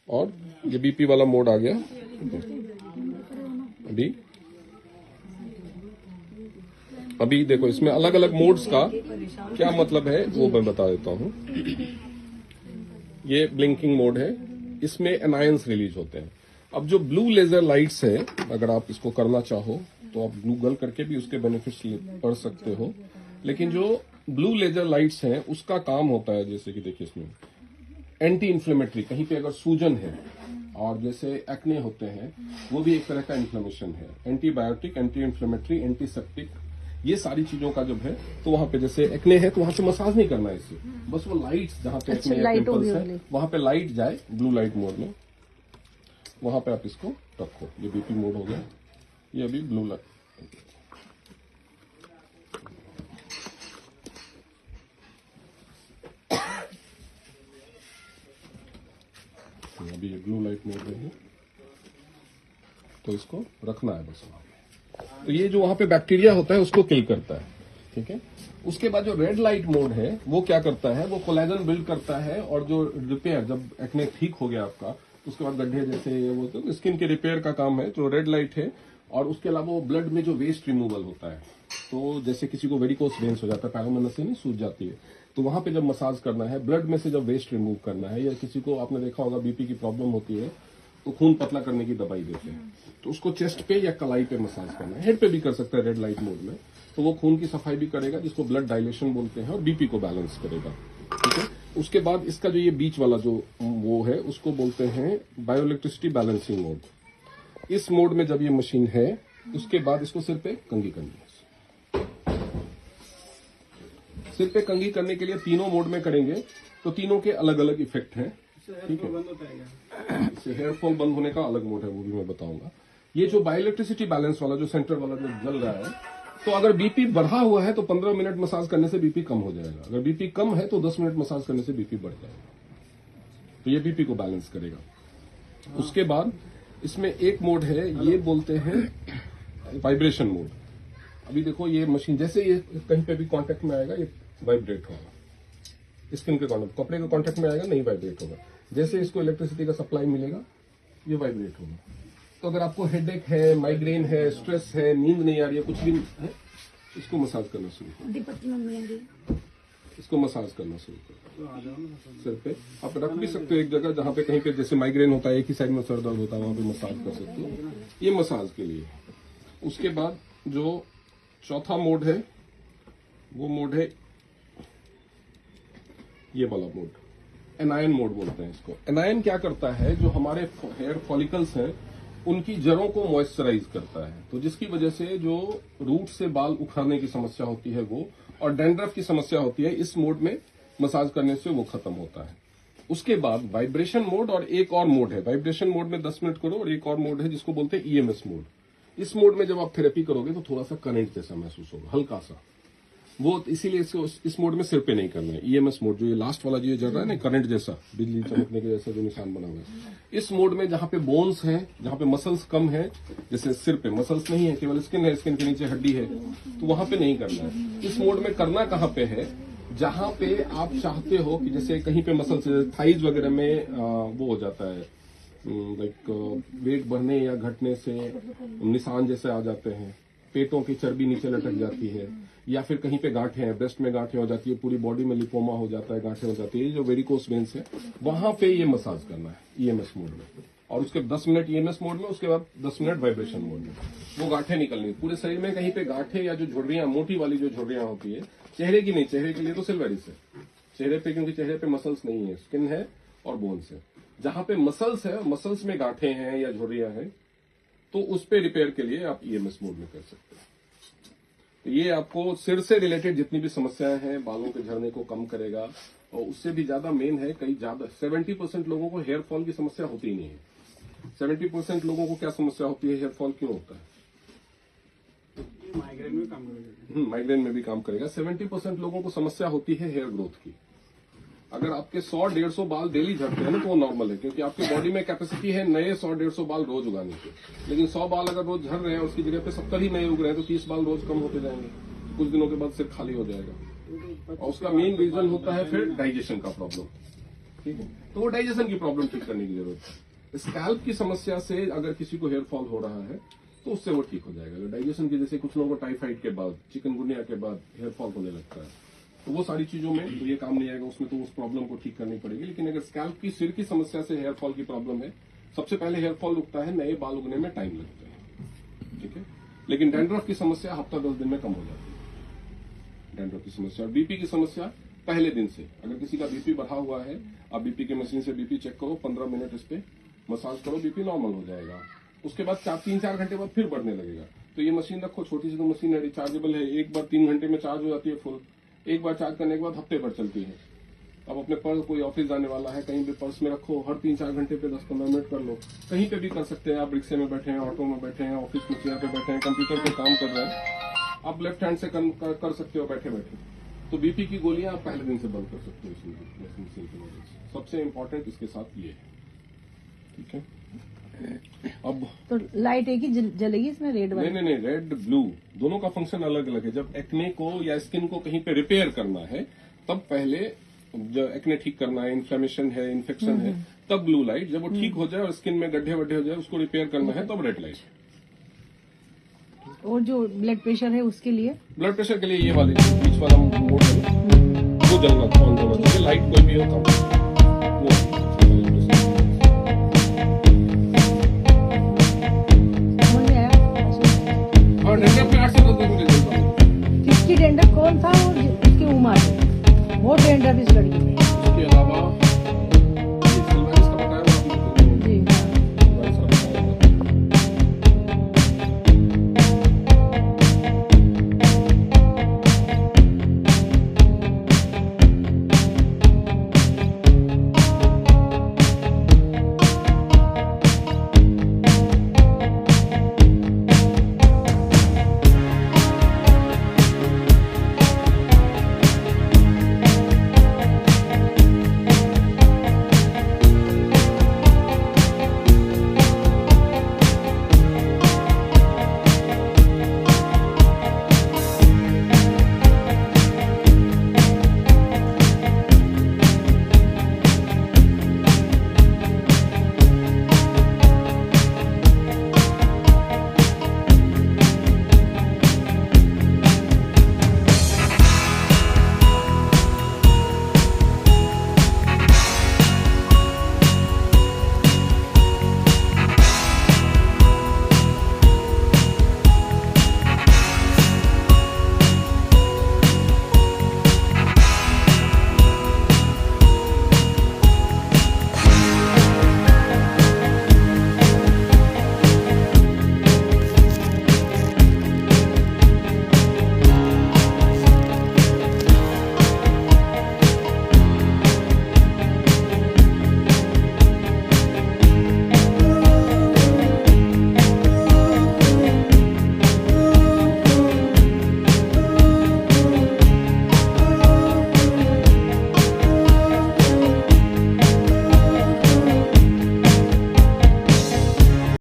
और ये बीपी वाला मोड आ गया। अभी देखो इसमें अलग अलग मोड्स का क्या मतलब है वो मैं बता देता हूं। ये ब्लिंकिंग मोड है, इसमें एनायंस रिलीज होते हैं। अब जो ब्लू लेजर लाइट्स है, अगर आप इसको करना चाहो तो आप गूगल करके भी उसके बेनिफिट्स पढ़ सकते हो। लेकिन जो ब्लू लेजर लाइट्स हैं उसका काम होता है, जैसे कि देखिए इसमें एंटी इन्फ्लेमेटरी, कहीं पे अगर सूजन है और जैसे एक्ने होते हैं वो भी एक तरह का इन्फ्लेमेशन है, एंटीबायोटिक, एंटी इन्फ्लेमेटरी, एंटीसेप्टिक, ये सारी चीजों का जब है तो वहां पे जैसे एक्ने है तो वहां पे मसाज नहीं करना है इससे, बस वो लाइट्स जहां पे एक्ने या पिंपल्स है वहां पे लाइट जाए ब्लू लाइट मोड में, वहां पे आप इसको रखो। ये बीपी मोड हो गया, ये अभी ब्लू लाइट। अभी ये ब्लू लाइट मोड में है तो इसको रखना है बस वहां पे। तो ये जो वहां पे बैक्टीरिया होता है उसको किल करता है, ठीक है। उसके बाद जो रेड लाइट मोड है वो क्या करता है, वो कोलेजन बिल्ड करता है और जो रिपेयर, जब एक्ने ठीक हो गया आपका उसके बाद गड्ढे जैसे वो तो स्किन के रिपेयर का काम है जो रेड लाइट है। और उसके अलावा वो ब्लड में जो वेस्ट रिमूवल होता है, तो जैसे किसी को वेरिकोस वेन्स हो जाता है, पैरों में नसें नहीं सूज जाती है, तो वहां पे जब मसाज करना है, ब्लड में से जब वेस्ट रिमूव करना है, या किसी को आपने देखा होगा बीपी की प्रॉब्लम होती है तो खून पतला करने की दवाई देते हैं, तो उसको चेस्ट पे या कलाई पे मसाज करना है, हेड पे भी कर सकता है रेड लाइट मोड में, तो वो खून की सफाई भी करेगा, जिसको ब्लड डायलेशन बोलते हैं, और बीपी को बैलेंस करेगा, ठीक है। उसके बाद इसका जो ये बीच वाला जो वो है उसको बोलते हैं बायोइलेक्ट्रिसिटी बैलेंसिंग मोड। इस मोड में जब ये मशीन है उसके बाद इसको सिर पे कंघी करनी है। सिर पे कंघी करने के लिए तीनों मोड में करेंगे तो तीनों के अलग अलग इफेक्ट हैं, ठीक है। इससे हेयर फॉल बंद होने का अलग मोड है, वो भी मैं बताऊंगा। ये जो बायोइलेक्ट्रिसिटी बैलेंस वाला जो सेंटर वाला जो जल रहा है, तो अगर बीपी बढ़ा हुआ है तो 15 मिनट मसाज करने से बीपी कम हो जाएगा, अगर बीपी कम है तो 10 मिनट मसाज करने से बीपी बढ़ जाएगा, तो ये बीपी को बैलेंस करेगा। उसके बाद इसमें एक मोड है, ये बोलते हैं वाइब्रेशन मोड। अभी देखो ये मशीन जैसे ये कहीं पे भी कांटेक्ट में आएगा ये वाइब्रेट होगा, स्किन के कांटेक्ट, कपड़े के कांटेक्ट में आएगा नहीं वाइब्रेट होगा, जैसे इसको इलेक्ट्रिसिटी का सप्लाई मिलेगा ये वाइब्रेट होगा। तो अगर आपको हेडेक है, माइग्रेन है, स्ट्रेस है, नींद नहीं आ रही है, कुछ भी है, इसको मसाज करना शुरू करो, इसको मसाज करना शुरू करो सिर पे। आप रख भी सकते हो एक जगह जहां पे कहीं पे जैसे माइग्रेन होता है, एक ही साइड में सर दर्द होता है, वहां पे मसाज कर सकते हो, ये मसाज के लिए। उसके बाद जो चौथा मोड है वो मोड है ये वाला मोड, एनायन मोड बोलते हैं इसको। एनायन क्या करता है, जो हमारे हेयर फॉलिकल्स हैं उनकी जड़ों को मॉइस्चराइज करता है, तो जिसकी वजह से जो रूट से बाल उखड़ने की समस्या होती है वो, और डैंड्रफ की समस्या होती है, इस मोड में मसाज करने से वो खत्म होता है। उसके बाद वाइब्रेशन मोड और एक और मोड है, वाइब्रेशन मोड में 10 मिनट करो, और एक और मोड है जिसको बोलते हैं ईएमएस मोड। इस मोड में जब आप थेरेपी करोगे तो थोड़ा सा करंट जैसा महसूस होगा, हल्का सा, वो इसीलिए इस मोड में सिर पे नहीं करना है। ईएमएस मोड जो ये लास्ट वाला जो चल रहा है ना, करंट जैसा, बिजली चमकने के जैसा जो निशान बना हुआ है, इस मोड में जहां पे बोन्स हैं, जहां पे मसल्स कम है, जैसे सिर पे मसल्स नहीं है, केवल स्किन है, स्किन के नीचे हड्डी है, तो वहां पे नहीं करना है। इस मोड में करना कहां पे है, जहां पे आप चाहते हो कि जैसे कहीं पे मसल्स, थाइज वगैरह में वो हो जाता है, लाइक वेट बढ़ने या घटने से निशान जैसे आ जाते हैं, पेटों की चर्बी नीचे लटक जाती है, या फिर कहीं पे गांठें हैं, ब्रेस्ट में गांठें हो जाती है, पूरी बॉडी में लिपोमा हो जाता है, गांठें हो जाती है, ये जो वेरिकोस वेन्स है, वहां पे ये मसाज करना है ईएमएस मोड में। और उसके 10 मिनट ईएमएस मोड में, उसके बाद 10 मिनट वाइब्रेशन मोड में। वो गांठें निकलनी पूरे शरीर में, कहीं पे गांठें या जो झुर्रियां, मोटी वाली जो झुर्रियां होती है, चेहरे की नहीं, चेहरे के लिए तो सिल्वेरिस है, चेहरे पे, क्योंकि चेहरे पे मसल्स नहीं है, स्किन है और बोन्स है। जहां पे मसल्स है, मसल्स में गांठें हैं या झुर्रियां हैं, तो उस पे रिपेयर के लिए आप ईएमएस मोड में कर सकते हैं। तो ये आपको सिर से रिलेटेड जितनी भी समस्याएं हैं, बालों के झड़ने को कम करेगा, और उससे भी ज्यादा मेन है, कई ज्यादा 70% लोगों को हेयर फॉल की समस्या होती ही नहीं है। 70% लोगों को क्या समस्या होती है, हेयर फॉल क्यों होता है? माइग्रेन में काम करेगा, माइग्रेन में भी काम करेगा। 70% लोगों को समस्या होती है हेयर ग्रोथ की। अगर आपके 100-150 बाल डेली झड़ते हैं ना तो वो नॉर्मल है, क्योंकि आपकी बॉडी में कैपेसिटी है नए 100-150 बाल रोज उगाने की। लेकिन 100 बाल अगर रोज झड़ रहे हैं, उसकी जगह पे 70 ही नए उग रहे हैं, तो 30 बाल रोज कम होते जाएंगे, कुछ दिनों के बाद सिर खाली हो जाएगा। और उसका मेन रीजन होता है फिर डाइजेशन का प्रॉब्लम। ठीक है, तो वो डाइजेशन की प्रॉब्लम ठीक करने की जरूरत है। स्कैल्प की समस्या से अगर किसी को हेयर फॉल हो रहा है तो उससे वो ठीक हो जाएगा। अगर डाइजेशन की, जैसे कुछ लोगों को टाइफाइड के बाद, चिकनगुनिया के बाद हेयर फॉल होने लगता है, तो वो सारी चीजों में तो ये काम नहीं आएगा, उसमें तो उस प्रॉब्लम को ठीक करनी पड़ेगी। लेकिन अगर स्कैल्प की, सिर की समस्या से हेयर फॉल की प्रॉब्लम है, सबसे पहले हेयर फॉल उगता है, नए बाल उगने में टाइम लगता है, ठीक है। लेकिन डैंड्रफ की समस्या हफ्ता 10 दिन में कम हो जाती है, डैंड्रफ की समस्या। और बीपी की समस्या पहले दिन से, अगर किसी का बीपी बढ़ा हुआ है, आप बीपी की मशीन से बीपी चेक करो, 15 मिनट इस पे मसाज करो, बीपी नॉर्मल हो जाएगा। उसके बाद 3-4 घंटे बाद फिर बढ़ने लगेगा। तो ये मशीन रखो, छोटी सी तो मशीन है, रिचार्जेबल है, एक बार 3 घंटे में चार्ज हो जाती है फुल। एक बार चार्ज करने के बाद हफ्ते भर चलती है। अब अपने पर्स, कोई ऑफिस जाने वाला है, कहीं भी पर्स में रखो, हर 3-4 घंटे पे 10-15 मिनट कर लो। कहीं पे भी कर सकते हैं आप, रिक्शे में बैठे हैं, ऑटो में बैठे हैं, ऑफिस में चेयर पे बैठे हैं, कंप्यूटर पे काम कर रहे हैं, आप लेफ्ट हैंड से कर सकते हो बैठे बैठे। तो बीपी की गोलियां आप पहले दिन से बंद कर सकते हो इस मशीन की वजह से। सबसे इम्पोर्टेंट इसके साथ ये है, ठीक है। अब तो लाइट एक ही जलेगी इसमें, रेड वाली? नहीं, रेड ब्लू दोनों का फंक्शन अलग अलग है। जब एक्ने को या स्किन को कहीं पे रिपेयर करना है, तब पहले जो एक्ने ठीक करना है, इन्फ्लेमेशन है, इन्फेक्शन है, तब ब्लू लाइट। जब वो ठीक हो जाए और स्किन में गड्ढे वड्ढे हो जाए, उसको रिपेयर करना है, तब रेड लाइट। और जो ब्लड प्रेशर है उसके लिए? ब्लड प्रेशर के लिए ये वाले बीच वाला मोड है, वो जलना ऑन होना चाहिए। लाइट कोई भी हो कम, वो और डेंड्रफ में 8 से 10 दिन जलता है। किसकी डेंड्रफ, कौन था और उसकी उम्र? वो डेंड्रफ इस लड़की में। उसके अलावा